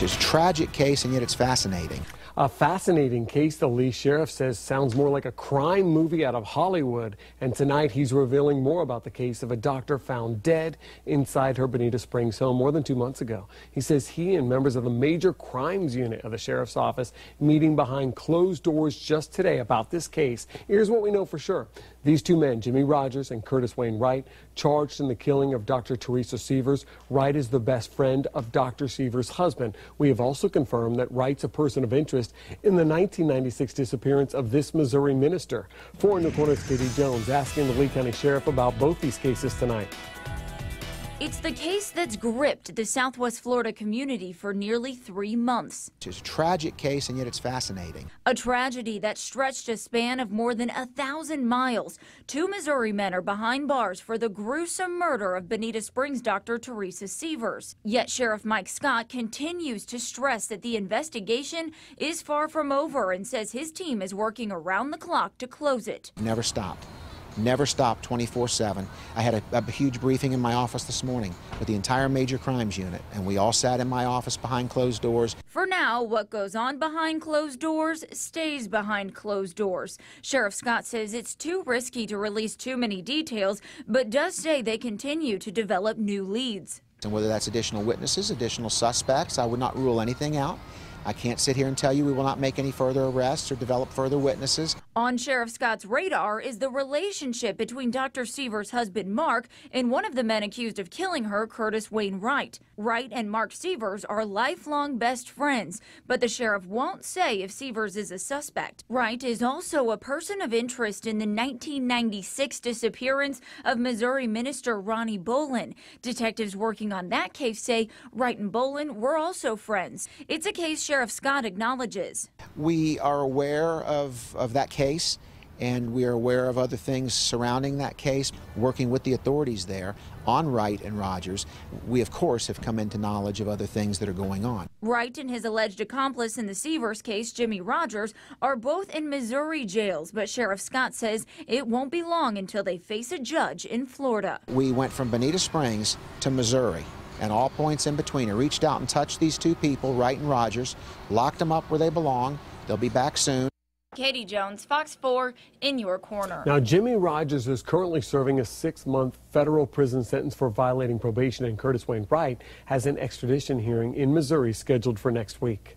It's a tragic case, and yet it's fascinating. A fascinating case, the Lee sheriff says, sounds more like a crime movie out of Hollywood. And tonight he's revealing more about the case of a doctor found dead inside her Bonita Springs home more than 2 months ago. He says he and members of the major crimes unit of the sheriff's office meeting behind closed doors just today about this case. Here's what we know for sure. These two men, Jimmy Rogers and Curtis Wayne Wright, charged in the killing of Dr. Teresa Sievers. Wright is the best friend of Dr. Sievers' husband. We have also confirmed that Wright's a person of interest in the 1996 disappearance of this Missouri minister. 4 New Corner's Katie Jones asking the Lee County Sheriff about both these cases tonight. It's the case that's gripped the Southwest Florida community for nearly 3 months. It's a tragic case, and yet it's fascinating. A tragedy that stretched a span of more than 1,000 miles. 2 Missouri men are behind bars for the gruesome murder of Bonita Springs Dr. Teresa Sievers. Yet Sheriff Mike Scott continues to stress that the investigation is far from over and says his team is working around the clock to close it. Never stopped. Never stopped 24/7. I had a huge briefing in my office this morning with the entire major crimes unit, and we all sat in my office behind closed doors. For now, what goes on behind closed doors stays behind closed doors. Sheriff Scott says it's too risky to release too many details, but does say they continue to develop new leads. And whether that's additional witnesses, additional suspects, I would not rule anything out. I can't sit here and tell you we will not make any further arrests or develop further witnesses. On Sheriff Scott's radar is the relationship between Dr. Sievers' husband, Mark, and one of the men accused of killing her, Curtis Wayne Wright. Wright and Mark Sievers are lifelong best friends, but the sheriff won't say if Sievers is a suspect. Wright is also a person of interest in the 1996 disappearance of Missouri minister Ronnie Bolin. Detectives working on that case say Wright and Bolin were also friends. It's a case Sheriff Scott acknowledges. We are aware of that case, and we are aware of other things surrounding that case. Working with the authorities there on Wright and Rogers, we of course have come into knowledge of other things that are going on. Wright and his alleged accomplice in the Sievers case, Jimmy Rogers, are both in Missouri jails, but Sheriff Scott says it won't be long until they face a judge in Florida. We went from Bonita Springs to Missouri, and all points in between. I reached out and touched these two people, Wright and Rogers, locked them up where they belong. They'll be back soon. Katie Jones, Fox 4, in your corner. Now, Jimmy Rogers is currently serving a 6-month federal prison sentence for violating probation, and Curtis Wayne Wright has an extradition hearing in Missouri scheduled for next week.